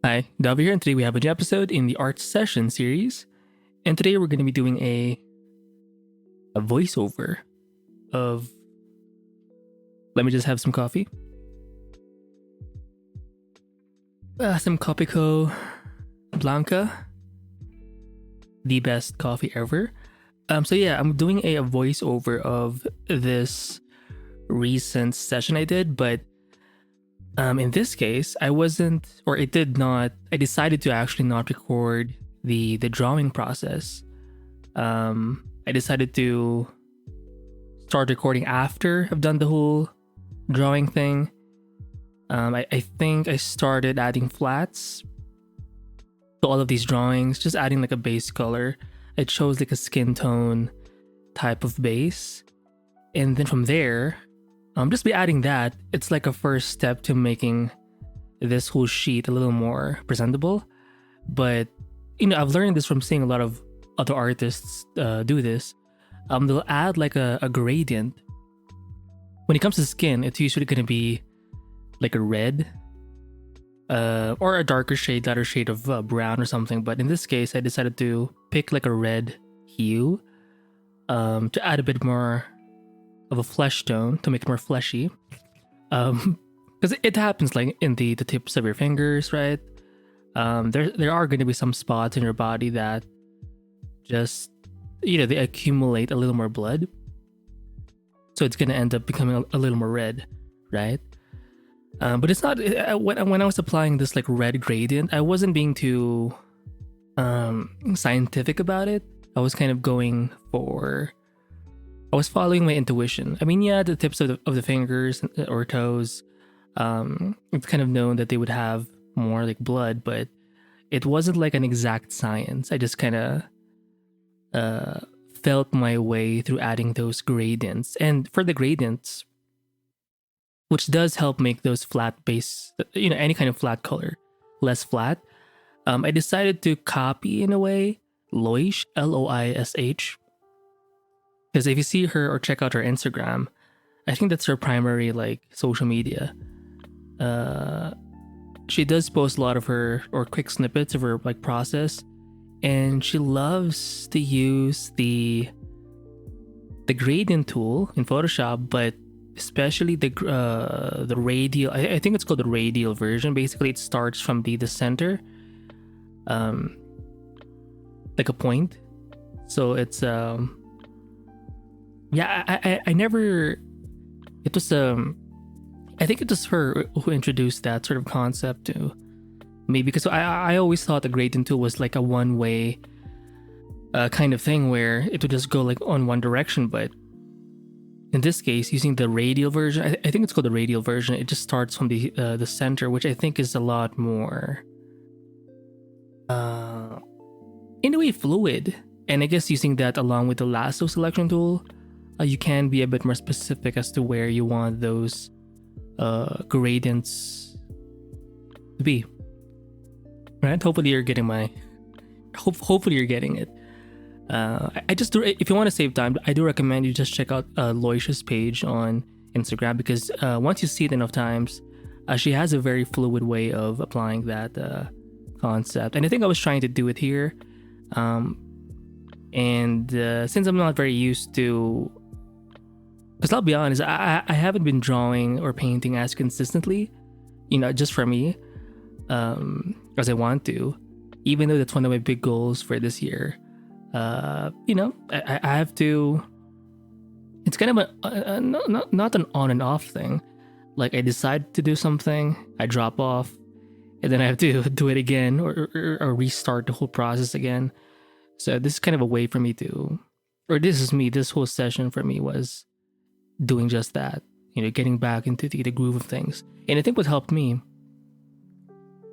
Hi, Davi here, and today we have a new episode in the art session series. And today we're going to be doing a voiceover of. Let me just have some coffee. Some Copico Blanca, the best coffee ever. So yeah, I'm doing a voiceover of this recent session I did, but in this case, I decided to actually not record the drawing process. I decided to start recording after I've done the whole drawing thing. I think I started adding flats to all of these drawings, just adding like a base color. I chose like a skin tone type of base. And then from there, just by adding that, it's like a first step to making this whole sheet a little more presentable. But, I've learned this from seeing a lot of other artists do this. They'll add like a gradient. When it comes to skin, it's usually going to be like a red or a darker shade, lighter shade of brown or something. But in this case, I decided to pick like a red hue to add a bit more of a flesh tone to make it more fleshy. Because it happens like in the tips of your fingers, right? There are going to be some spots in your body that just, they accumulate a little more blood. So it's going to end up becoming a little more red, right? But it's not, when I was applying this like red gradient, I wasn't being too scientific about it. I was kind of I was following my intuition. I mean, yeah, the tips of the fingers or toes, it's kind of known that they would have more like blood, but it wasn't like an exact science. I just kind of felt my way through adding those gradients. And for the gradients, which does help make those flat base, any kind of flat color less flat, I decided to copy in a way Loish, Loish. Because if you see her or check out her Instagram, I think that's her primary like social media. She does post a lot of her or quick snippets of her like process, and she loves to use the gradient tool in Photoshop, but especially the radial. I think it's called the radial version. Basically, it starts from the center, like a point. So it's yeah, I never. It was I think it was her who introduced that sort of concept to me, because I always thought the gradient tool was like a one-way kind of thing where it would just go like on one direction. But in this case, using the radial version, I think it's called the radial version. It just starts from the center, which I think is a lot more in a way fluid. And I guess using that along with the lasso selection tool, you can be a bit more specific as to where you want those gradients to be. Right? Hopefully you're getting hopefully you're getting it. I just do, if you want to save time, I do recommend you just check out Loish's page on Instagram, because once you see it enough times, she has a very fluid way of applying that concept. And I think I was trying to do it here. And since I'm not very used to, because I'll be honest, I haven't been drawing or painting as consistently, just for me, as I want to, even though that's one of my big goals for this year. I have to, it's kind of a not an on and off thing. Like I decide to do something, I drop off, and then I have to do it again or restart the whole process again. So this is kind of a way for me to, or this whole session for me was doing just that, getting back into the groove of things. And I think what helped me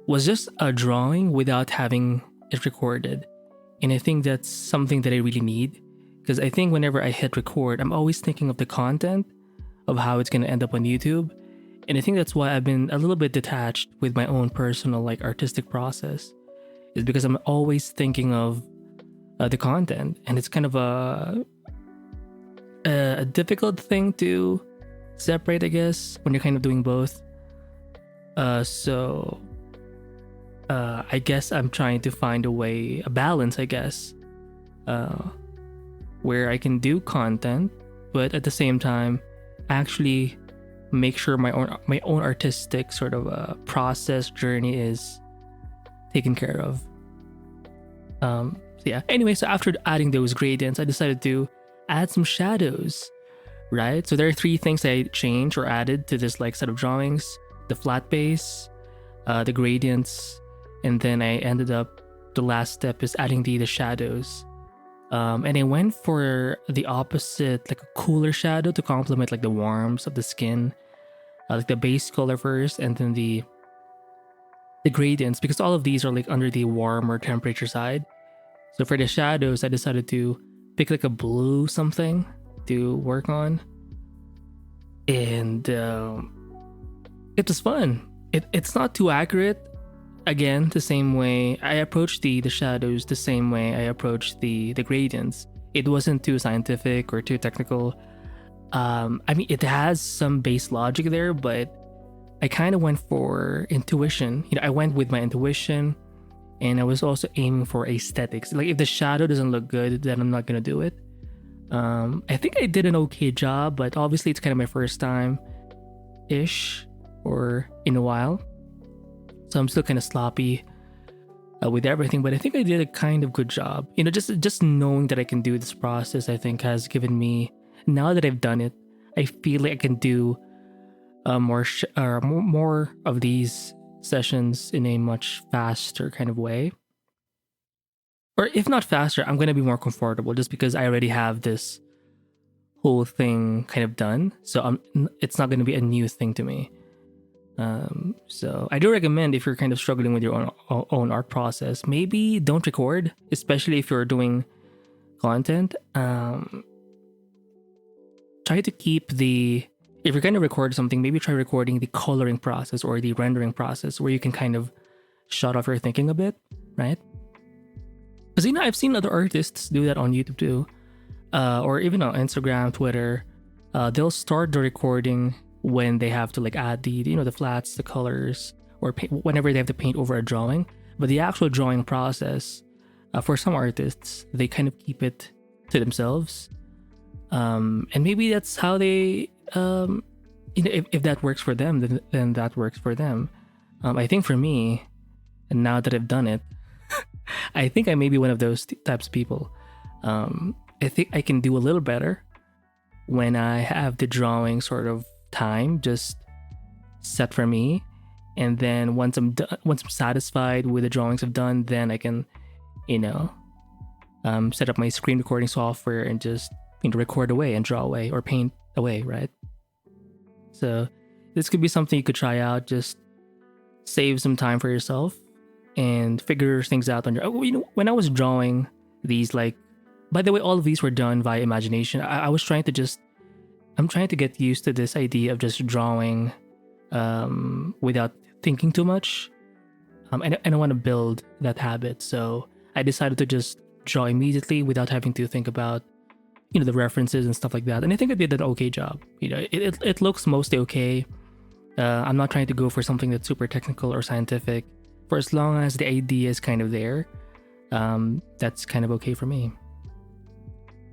was just a drawing without having it recorded. And I think that's something that I really need, because I think whenever I hit record, I'm always thinking of the content, of how it's going to end up on YouTube. And I think that's why I've been a little bit detached with my own personal like artistic process, is because I'm always thinking of the content. And it's kind of a difficult thing to separate, I guess, when you're kind of doing both. So I guess I'm trying to find a balance, I guess, where I can do content, but at the same time, actually make sure my own artistic sort of process journey is taken care of. So yeah. Anyway, so after adding those gradients, I decided to add some shadows, right? So there are 3 things I changed or added to this like set of drawings: the flat base, the gradients, and then I ended up, the last step is adding the shadows. And I went for the opposite, like a cooler shadow to complement like the warmth of the skin, like the base color first, and then the gradients, because all of these are like under the warmer temperature side. So for the shadows, I decided to pick like a blue something to work on, and it was fun. It's not too accurate. Again, the same way I approached the shadows, the same way I approached the gradients. It wasn't too scientific or too technical. I mean, it has some base logic there, but I kind of went for intuition. You know, I went with my intuition, and I was also aiming for aesthetics. Like if the shadow doesn't look good, then I'm not gonna do it. I think I did an okay job, but obviously it's kind of my first time ish or in a while. So I'm still kind of sloppy with everything, but I think I did a kind of good job. You know, just knowing that I can do this process, I think has given me, now that I've done it, I feel like I can do more of these sessions in a much faster kind of way. Or if not faster, I'm going to be more comfortable just because I already have this whole thing kind of done. So it's not going to be a new thing to me. So I do recommend, if you're kind of struggling with your own art process, maybe don't record, especially if you're doing content. Try to keep if you're going to record something, maybe try recording the coloring process or the rendering process, where you can kind of shut off your thinking a bit, right? Because, you know, I've seen other artists do that on YouTube too, or even on Instagram, Twitter. They'll start the recording when they have to like add the flats, the colors, or whenever they have to paint over a drawing. But the actual drawing process, for some artists, they kind of keep it to themselves. And maybe that's how they, if that works for them, then that works for them. I think for me, and now that I've done it, I think I may be one of those types of people. I think I can do a little better when I have the drawing sort of time just set for me, and then once I'm satisfied with the drawings I've done, then I can, set up my screen recording software and just record away and draw away or paint away, right? So this could be something you could try out. Just save some time for yourself and figure things out on your. When I was drawing these, like, by the way, all of these were done via imagination. I was trying to I'm trying to get used to this idea of just drawing without thinking too much. And I want to build that habit. So I decided to just draw immediately without having to think about, the references and stuff like that. And I think I did an okay job. It looks mostly okay. I'm not trying to go for something that's super technical or scientific. For as long as the idea is kind of there, that's kind of okay for me.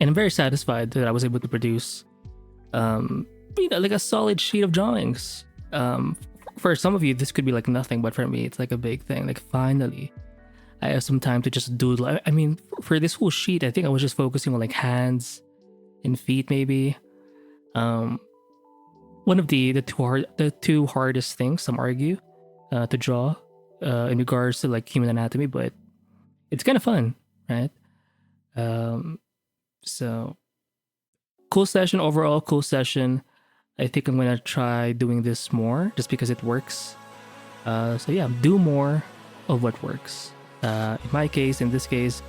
And I'm very satisfied that I was able to produce like a solid sheet of drawings. For some of you, this could be like nothing, but for me, it's like a big thing. Like, finally, I have some time to just doodle. I mean, for this whole sheet, I think I was just focusing on like hands and feet, maybe. One of the two hardest things, some argue, to draw in regards to like human anatomy, but it's kind of fun, right? So cool session overall, cool session. I think I'm gonna try doing this more just because it works. So yeah, do more of what works. In my case, in this case,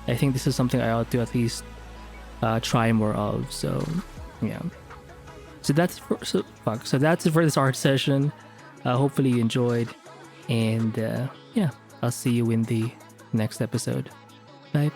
I think this is something I ought to at least try more of. So yeah. So that's it for this art session. Hopefully you enjoyed, and yeah, I'll see you in the next episode. Bye.